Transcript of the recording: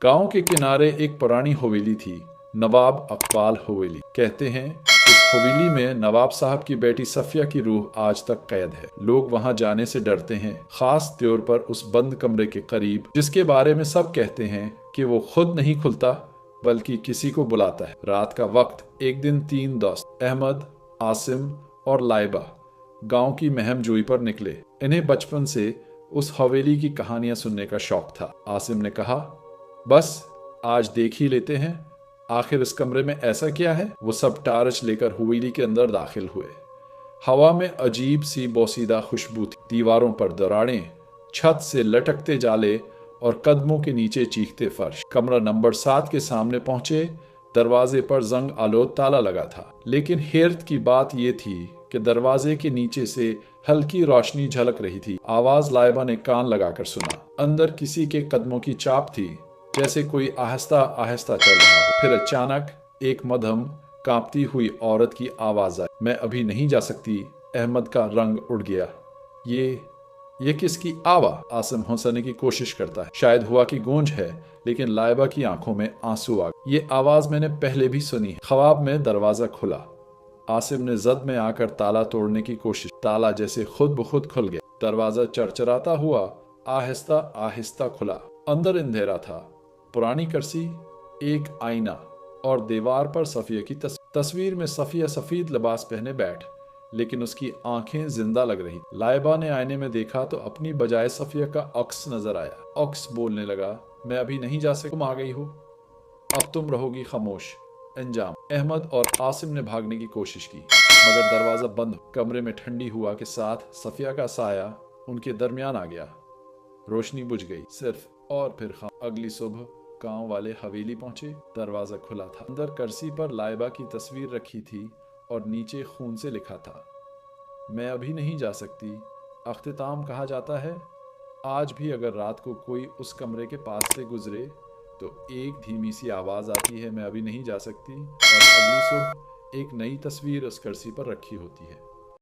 गांव के किनारे एक पुरानी हवेली थी, नवाब अकबाल हवेली। कहते हैं इस हवेली में नवाब साहब की बेटी सफिया की रूह आज तक कैद है। लोग वहां जाने से डरते हैं, खास तौर पर उस बंद कमरे के करीब, जिसके बारे में सब कहते हैं कि वो खुद नहीं खुलता बल्कि किसी को बुलाता है। रात का वक्त एक दिन 3 दोस्त अहमद, आसिम और लाइबा गांव की महमजोई पर निकले। इन्हें बचपन से उस हवेली की कहानियां सुनने का शौक था। आसिम ने कहा, बस आज देख ही लेते हैं, आखिर इस कमरे में ऐसा क्या है। वो सब टार्च लेकर हवेली के अंदर दाखिल हुए। हवा में अजीब सी बोसीदा खुशबू थी। दीवारों पर दरारें, छत से लटकते जाले और कदमों के नीचे चीखते फर्श। कमरा नंबर 7 के सामने पहुंचे। दरवाजे पर जंग आलोद ताला लगा था, लेकिन हैरत की बात यह थी कि दरवाजे के नीचे से हल्की रोशनी झलक रही थी। आवाज लाइबा ने कान लगाकर सुना। अंदर किसी के कदमों की चाप थी, जैसे कोई आहिस्ता आहिस्ता चल रहा हो। फिर अचानक एक मध्यम कांपती हुई औरत की आवाज आई। मैं अभी नहीं जा सकती। अहमद का रंग उड़ गया। ये किसकी आवाज? आसिम हंसने की कोशिश करता है। शायद हुआ की गूंज है, लेकिन लाइबा की आंखों में आंसू आ गए। ये आवाज मैंने पहले भी सुनी है। ख्वाब में दरवाजा खुला। आसिम ने जद में आकर ताला तोड़ने की कोशिश। ताला जैसे खुद ब खुद खुल गया। दरवाजा चरचराता हुआ आहिस्ता आहिस्ता खुला। अंदर अंधेरा था। पुरानी कुर्सी, एक आईना और दीवार पर सफिया की तस्वीर में सफिया सफेद लिबास पहने बैठ, लेकिन उसकी आंखें जिंदा लग रही। लाइबा ने आईने में देखा तो अपनी बजाय सफिया का अक्स नजर आया। अक्स बोलने लगा, मैं अभी नहीं जा सकता, तुम आ गई हो, अब तुम रहोगी खामोश। अंजाम, अहमद और आसिम ने भागने की कोशिश की, मगर दरवाजा बंद। कमरे में ठंडी हवा के साथ सफिया का साया उनके दरमियान आ गया। रोशनी बुझ गई, सिर्फ और फिर अगली सुबह गांव वाले हवेली पहुंचे। दरवाजा खुला था। अंदर कुर्सी पर लाइबा की तस्वीर रखी थी और नीचे खून से लिखा था, मैं अभी नहीं जा सकती। अख्तिताम कहा जाता है, आज भी अगर रात को कोई उस कमरे के पास से गुजरे तो एक धीमी सी आवाज आती है, मैं अभी नहीं जा सकती, और अगली सुबह एक नई तस्वीर उस कुर्सी पर रखी होती है।